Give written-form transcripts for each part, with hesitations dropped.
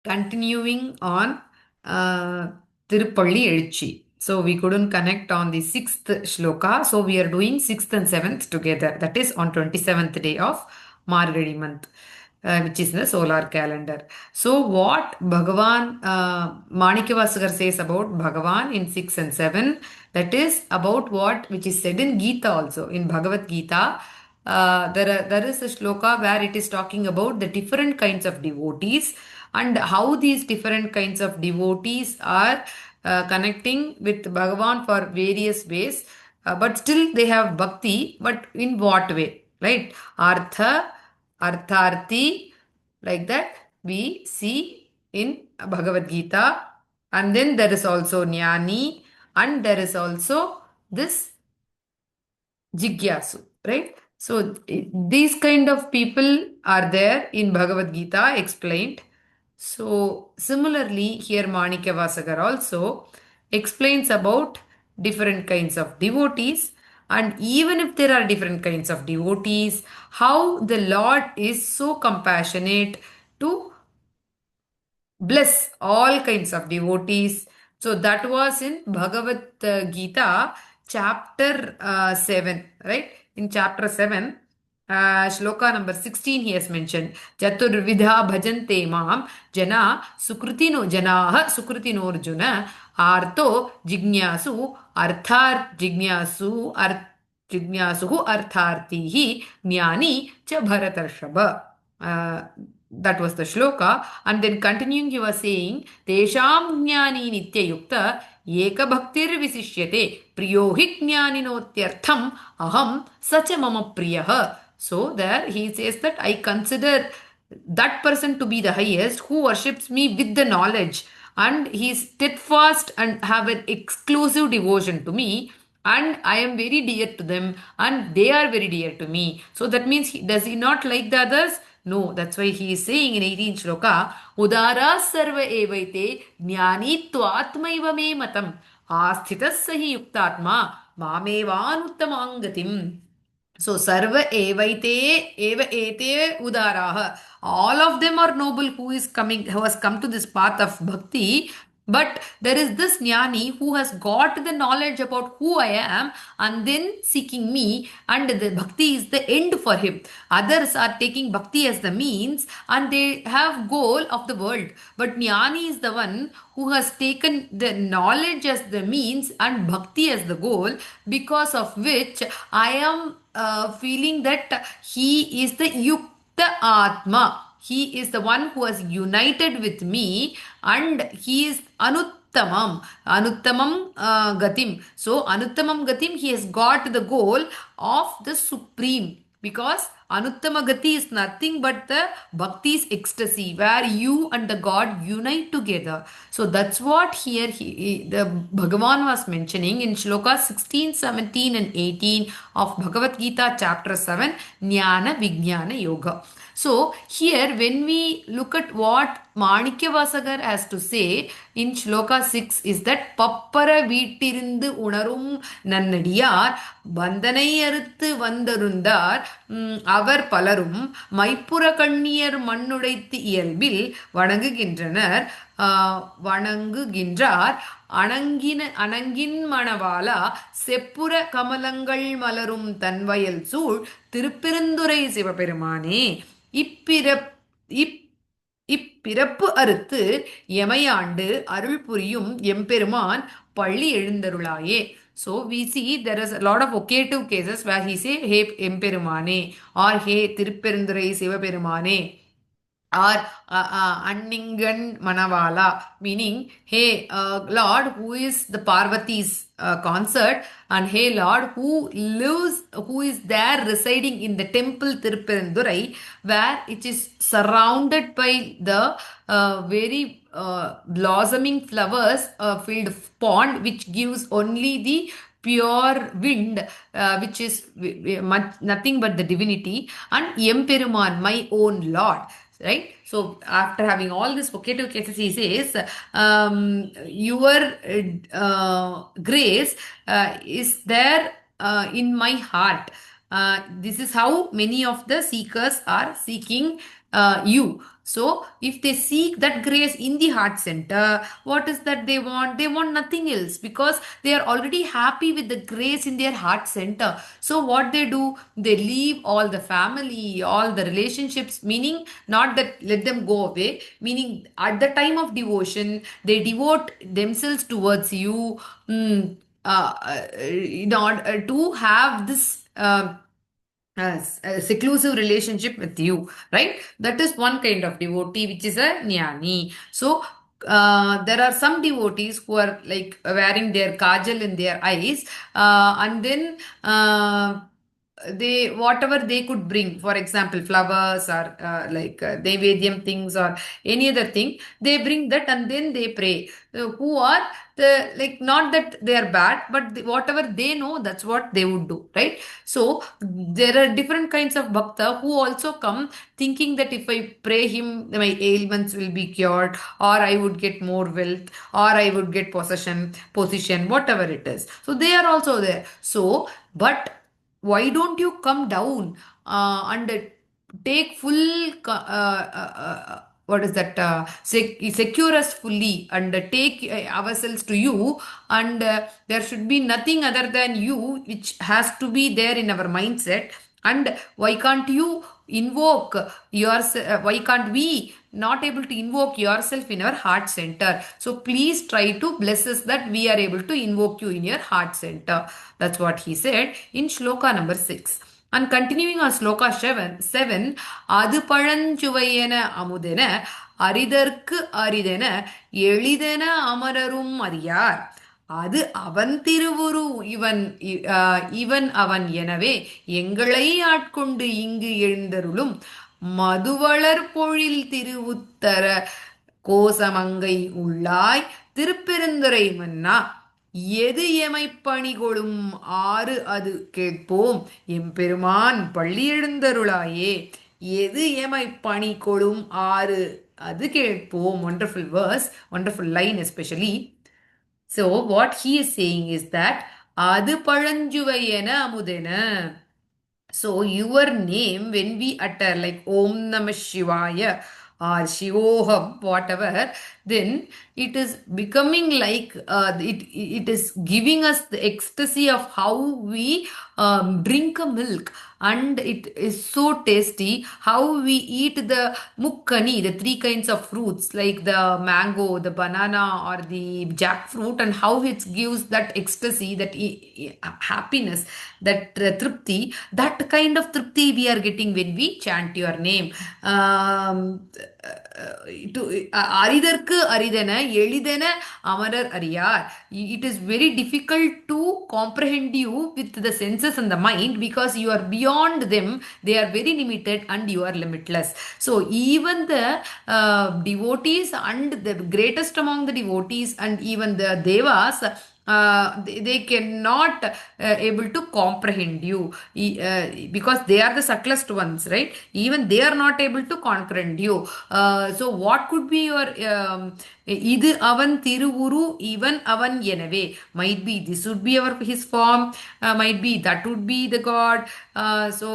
continuing on Thiruppalli Yeluchi. So we couldn't connect on the sixth shloka. So we are doing sixth and seventh together. That is on 27th day of Margazhi month, which is in the solar calendar. So what Bhagavan Manikavasagar says about Bhagavan in 6 and 7, that is about what which is said in Gita also. In Bhagavad Gita, there is a shloka where it is talking about the different kinds of devotees and how these different kinds of devotees are connecting with Bhagavan for various ways, but still they have bhakti, but in what way? Right? Artha, Artharthi, like that we see in Bhagavad Gita. And then there is also Jnani, and there is also this Jigyasu, right? So these kind of people are there in Bhagavad Gita explained. So similarly, here Manikya Vasagar also explains about different kinds of devotees, and even if there are different kinds of devotees, how the Lord is so compassionate to bless all kinds of devotees. So that was in Bhagavad Gita, chapter 7, right? In chapter 7, shloka number 16, he has mentioned, Chaturvidha bhajante mam jana sukrutino janaha sukrutino arjuna arto jignasu arthar jignasu jignasuhu arthartihi jnani cha bharatarshaba. That was the shloka. And then continuing, he was saying, Tesham jnani nityayukta eka bhaktir visishyate priyo hi jnaninotyartham aham sacha mama priyaha. So there he says that I consider that person to be the highest who worships me with the knowledge, and he is steadfast and have an exclusive devotion to me, and I am very dear to them and they are very dear to me. So that means does he not like the others? No, that's why he is saying in 18th shloka, Udara sarva evaite jnani tvatmaiva me matam asthitas sahi yuktatma mamevanuttamangatim. So sarva evaite eva ete udaraha. All of them are noble who has come to this path of bhakti. But there is this jnani who has got the knowledge about who I am and then seeking me, and the bhakti is the end for him. Others are taking bhakti as the means and they have goal of the world. But jnani is the one who has taken the knowledge as the means and bhakti as the goal, because of which I am feeling that he is the yukta atma. He is the one who has united with me, and he is anuttamam. Anuttamam gatim. So anuttamam gatim, he has got the goal of the supreme, because Anuttama Gati is nothing but the Bhakti's ecstasy, where you and the God unite together. So that's what here the Bhagavan was mentioning in Shloka 16, 17 and 18 of Bhagavad Gita chapter 7, Jnana Vijnana Yoga. So here when we look at what Manikya Vasagar has to say in Shloka 6 is that Pappara Veetirindu Unarum Nannadiyar Bandhanai Aruthu Vandarundar அவர் பலரும் மைப்புற கண்ணியர் மண்ணுடைத்து இயல்பில் வணங்குகின்றார் அணங்கின் மணவாளா செப்புற கமலங்கள் மலரும் தன்வயல் சூழ் திருப்பெருந்துறை சிவபெருமானே இப்பிறப்பு அறுத்து எமையாண்டு அருள் புரியும் எம்பெருமான் பள்ளி எழுந்தருளாயே. So we see there is a lot of vocative cases where he say, Hey Emperumane, or Hey Thirupperunthurai Sivaperumane, or Anningan Manavala, meaning, Hey Lord, who is the Parvati's consort, and Hey Lord, who is there residing in the temple Thirupperunthurai, where it is surrounded by the very blossoming flowers filled pond, which gives only the pure wind, which is nothing but the divinity, and Emperuman, my own Lord. Right? So after having all these vocative cases, he says, your grace is there in my heart. This is how many of the seekers are seeking you. So, if they seek that grace in the heart center, what is that they want? They want nothing else because they are already happy with the grace in their heart center. So, what they do? They leave all the family, all the relationships, meaning not that let them go away, meaning at the time of devotion, they devote themselves towards you in order to have this. A seclusive relationship with you, right? That is one kind of devotee, which is a jnani. So, there are some devotees who are like wearing their kajal in their eyes, and then they whatever they could bring, for example, flowers or Nevedyam things or any other thing, they bring that and then they pray. Who are the like not that they are bad, but whatever they know, that's what they would do, right? So there are different kinds of bhakta who also come thinking that if I pray him, my ailments will be cured, or I would get more wealth, or I would get position, whatever it is. So they are also there. So, but why don't you come down and take full what is that secure us fully and take ourselves to you, and there should be nothing other than you which has to be there in our mindset. And why can't you invoke yourself? Why can't we not able to invoke yourself in our heart center? So please try to bless us that we are able to invoke you in your heart center. That's what he said in shloka number 6. And continuing on sloka 7, அது பழஞ்சுவையென அமுதென அரிதற்கு அரிதென எளிதென அமரரும் அறியார் அது அவன் திருவுரு இவன் அவன் எனவே எங்களை ஆட்கொண்டு இங்கு எழுந்தருளும் மதுவளர் பொழில் திருவுத்தர கோசமங்கை உள்ளாய் திருப்பெருந்துறை மன்னா எது எமைப் பணிகொளும் ஆறு அது கேட்போம் எம்பெருமான் பள்ளி எழுந்தருளாயே எது எமைப் பணிகொளும் ஆறு அது கேட்போம். Wonderful verse, wonderful line especially. So what he is saying is that அது பழஞ்சுவையென அமுதென. So your name, when we utter like Om Namah Shivaya or Shivoham, whatever, then it is becoming like it is giving us the ecstasy of how we drink a milk, and it is so tasty. How we eat the mukkani, the three kinds of fruits like the mango, the banana, or the jackfruit, and how it gives that ecstasy, that happiness, that tripti. That kind of tripti we are getting when we chant your name. அரிதற்கு அரிதென எளிதென அமரர் அறியார். It is very difficult to comprehend you with the senses and the mind because you are beyond them. They are very limited and you are limitless. So even the devotees and the greatest among the devotees and even the devas, they cannot able to comprehend you because they are the subtlest ones, right? Even they are not able to comprehend you. So what could be your இது அவன் திருவுரு இவன் அவன் எனவே, might be this would be his form, might be that would be the god. So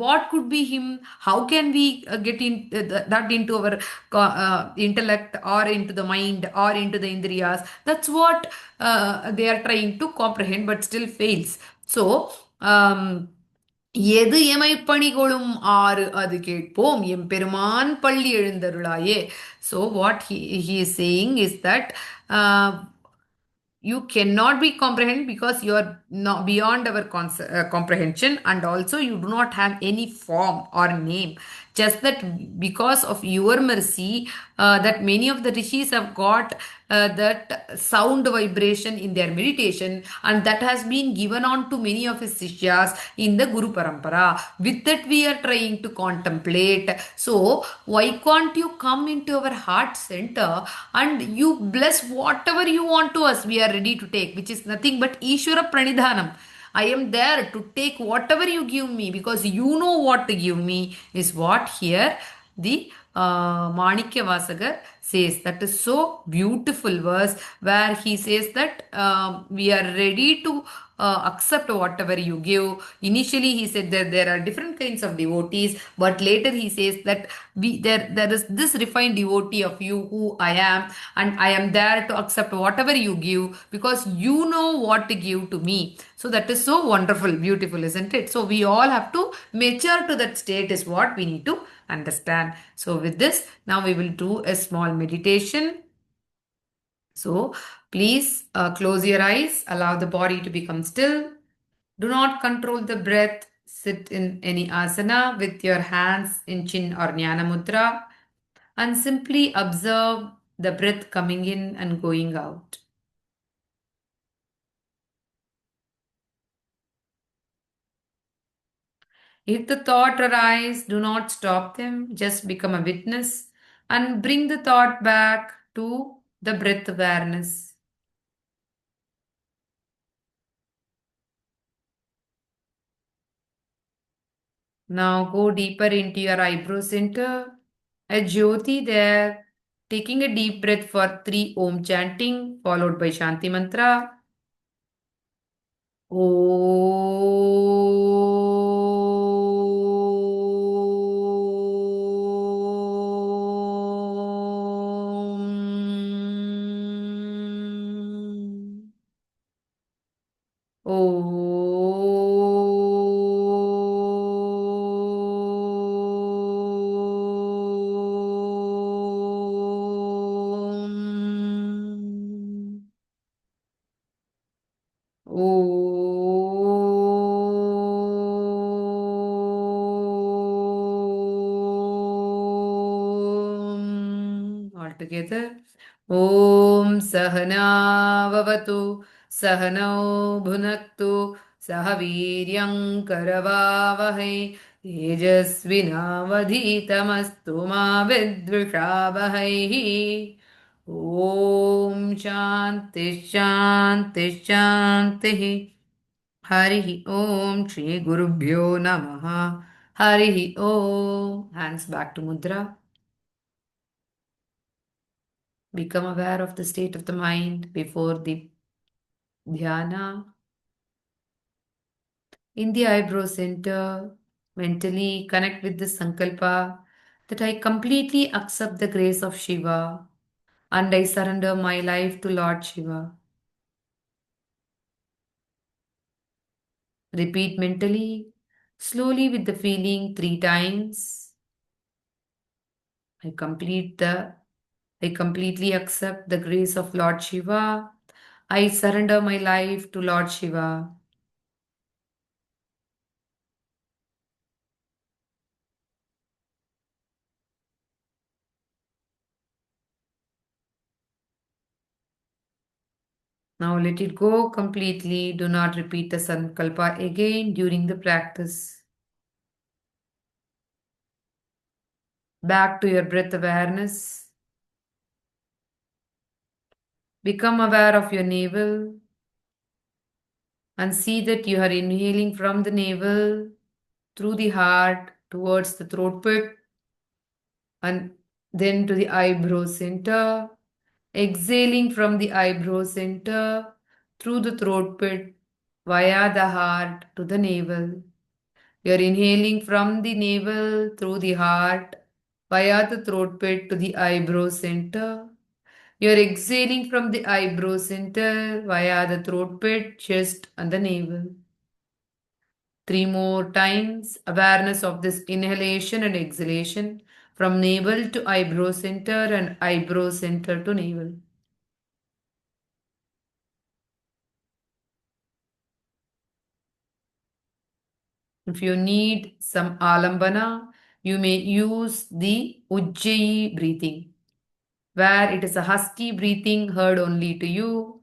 what could be him? How can we get that into our intellect or into the mind or into the indriyas? That's what they are trying to comprehend but still fails. So எது எமைப்பணிகொளும் ஆறு அது கேட்போம் எம்பெருமான் பள்ளி எழுந்தருளாயே. So what he is saying is that you cannot be comprehended because you are not beyond our comprehension, and also you do not have any form or name. Just that because of your mercy, that many of the rishis have got that sound vibration in their meditation, and that has been given on to many of his sishyas in the Guru Parampara. With that we are trying to contemplate. So why can't you come into our heart center and you bless whatever you want to us? We are ready to take, which is nothing but Ishvara Pranidhanam. I am there to take whatever you give me because you know what to give me, is what here the Manikya Vasagar says. That is so beautiful verse where he says that we are ready to accept whatever you give. Initially, he said that there are different kinds of devotees, but later he says that there is this refined devotee of you who I am, and I am there to accept whatever you give because you know what to give to me. So that is so wonderful, beautiful, isn't it? So we all have to mature to that state, is what we need to understand. So with this, now we will do a small meditation. So please close your eyes, allow the body to become still. Do not control the breath. Sit in any asana with your hands in chin or jnana mudra and simply observe the breath coming in and going out. If the thought arise, do not stop them, just become a witness and bring the thought back to the breath awareness. Now go deeper into your eyebrow center. A Jyoti there, taking a deep breath for 3 Om chanting, followed by Shanti Mantra. Om. Om. Om. All together. Om Sahana Vavatu Sahanau Bhunaktu Sahaviryam Karavavahai Tejasvinavadhitamastu Ma Vidvishabhai. Om Shanti Shanti Shanti. Harihi Om Shri Gurubhyo Namaha. Harihi Om. Hands back to Mudra. Become aware of the state of the mind before the dhyana. In the eyebrow center, mentally connect with the sankalpa that I completely accept the grace of Shiva and I surrender my life to Lord Shiva. Repeat mentally, slowly with the feeling 3 times. I complete the I completely accept the grace of Lord Shiva. I surrender my life to Lord Shiva. Now let it go completely. Do not repeat the Sankalpa again during the practice. Back to your breath awareness. Become aware of your navel and see that you are inhaling from the navel through the heart towards the throat pit and then to the eyebrow center. Exhaling from the eyebrow center through the throat pit via the heart to the navel. You're inhaling from the navel through the heart via the throat pit to the eyebrow center. You're exhaling from the eyebrow center via the throat pit, chest, and the navel. 3 more times. Awareness of this inhalation and exhalation from navel to eyebrow center and eyebrow center to navel. If you need some alambana, you may use the Ujjayi breathing, where it is a husky breathing heard only to you.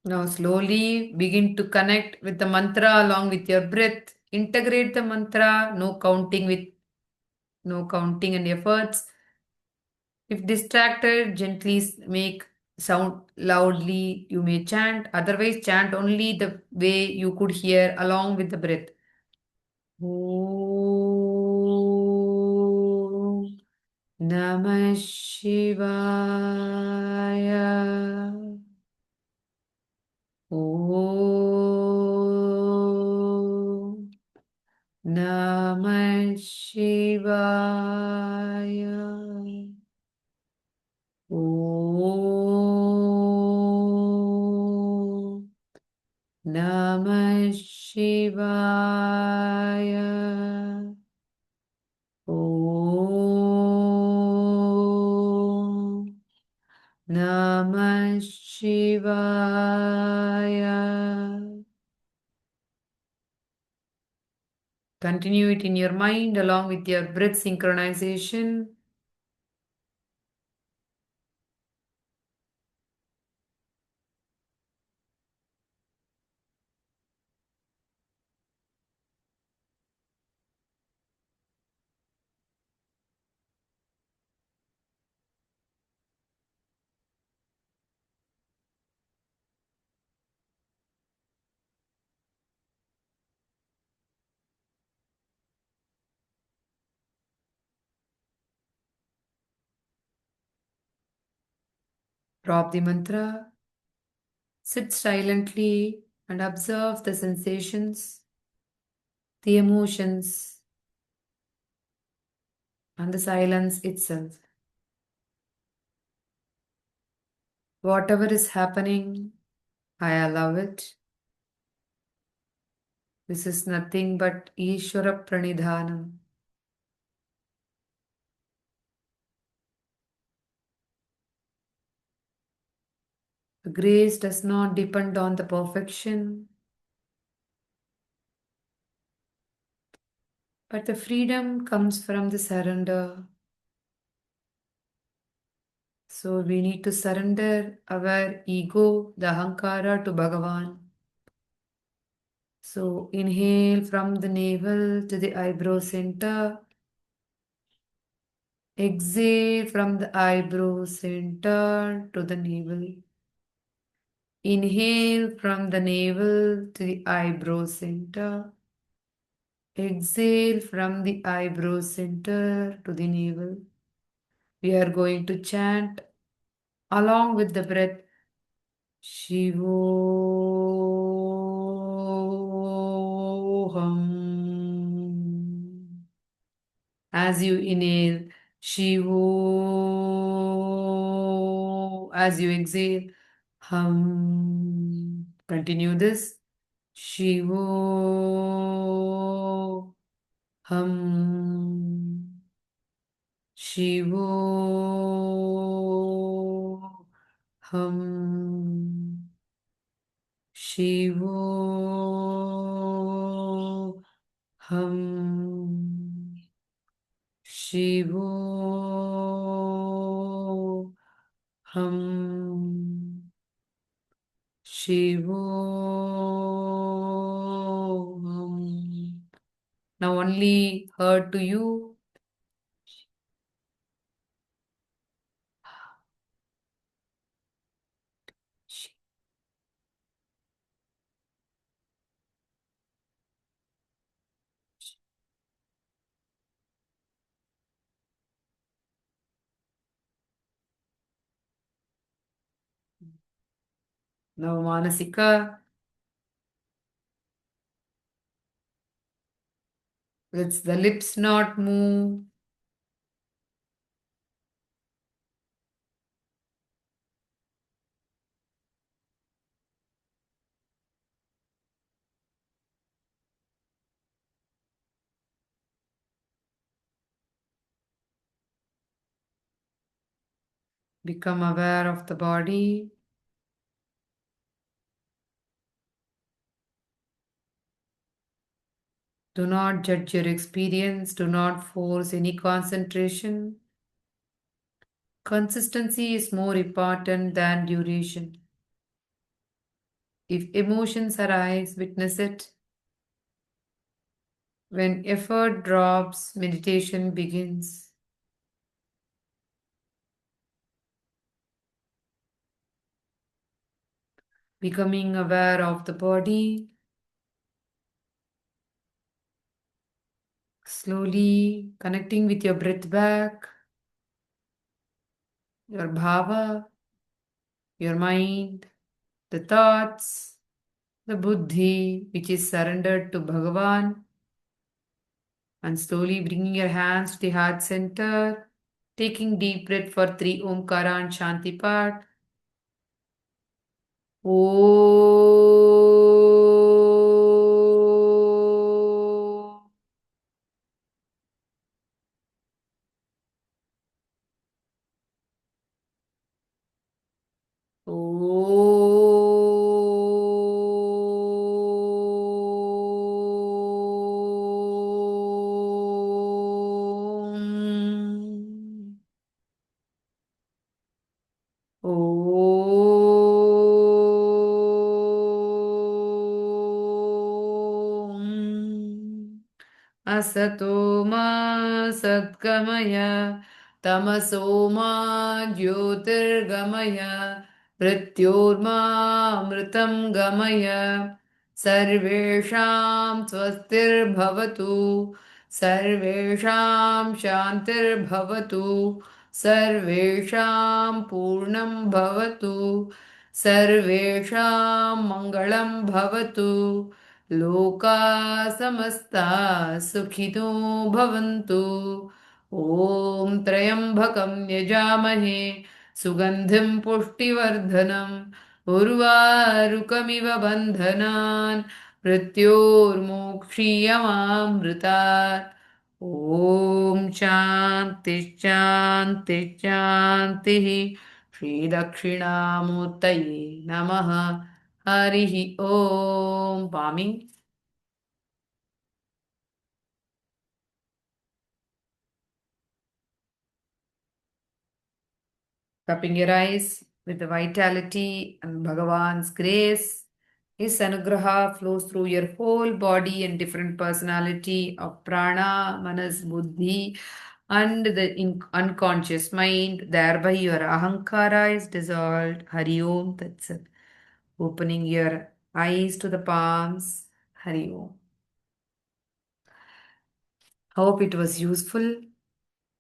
Now slowly begin to connect with the mantra along with your breath. Integrate the mantra, no counting and efforts. If distracted, gently make sound loudly. You may chant. Otherwise, chant only the way you could hear along with the breath. Om Namah Shivaya. Om Namah Shivaya. Om Namah Shivaya. Om Namah Shivaya. Continue it in your mind along with your breath synchronization. Drop the mantra. Sit silently and observe the sensations, the emotions, and the silence itself. Whatever is happening, I allow it. This is nothing but Ishvara Pranidhanam. The grace does not depend on the perfection, but the freedom comes from the surrender. So we need to surrender our ego, the Ahankara, to Bhagavan. So inhale from the navel to the eyebrow center. Exhale from the eyebrow center to the navel. Inhale from the navel to the eyebrow center. Exhale from the eyebrow center to the navel. We are going to chant along with the breath. Shivoham. As you inhale, Shivo. As you exhale, Hum. Continue this. Shivo. Hum. Shivo. Hum. Shivo. Hum. Shivo Hum. Shivo Hum. Now only heard to you. Now Manasika. Let's the lips not move. Become aware of the body. Do not judge your experience. Do not force any concentration. Consistency is more important than duration. If emotions arise, witness it. When effort drops, meditation begins. Becoming aware of the body, slowly connecting with your breath back, your bhava, your mind, the thoughts, the buddhi, which is surrendered to Bhagavan, and slowly bringing your hands to the heart center, taking deep breath for three Omkara and Shanti part. Om. Om. Om. Asato ma satgamaya tamaso ma jyotirgamaya mrityorma amritam gamaya sarvesham swastir bhavatu sarvesham shantir bhavatu सर्वेषां पूर्णं भवतु सर्वेषां मङ्गलं भवतु लोका समस्ता सुखिनो भवन्तु ॐ त्र्यम्बकं यजामहे सुगन्धिं पुष्टिवर्धनम् उर्वारुकमिव बन्धनान् मृत्योर्मोक्षीयमामृतात् ॐ शान्ति शान्ति शान्तिः श्रीदक्षिणामूर्तये नमः हरिः ॐ वामि cupping your eyes with the vitality and Bhagavan's grace. His anugraha flows through your whole body and different personality of prana, manas, buddhi, and the unconscious mind. Thereby your ahankara is dissolved. Hari Om Tat. Opening your eyes to the palms. Hari Om. Hope it was useful.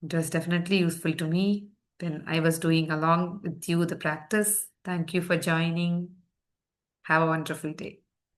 It was definitely useful to me when I was doing along with you the practice. Thank you for joining. Have a wonderful day.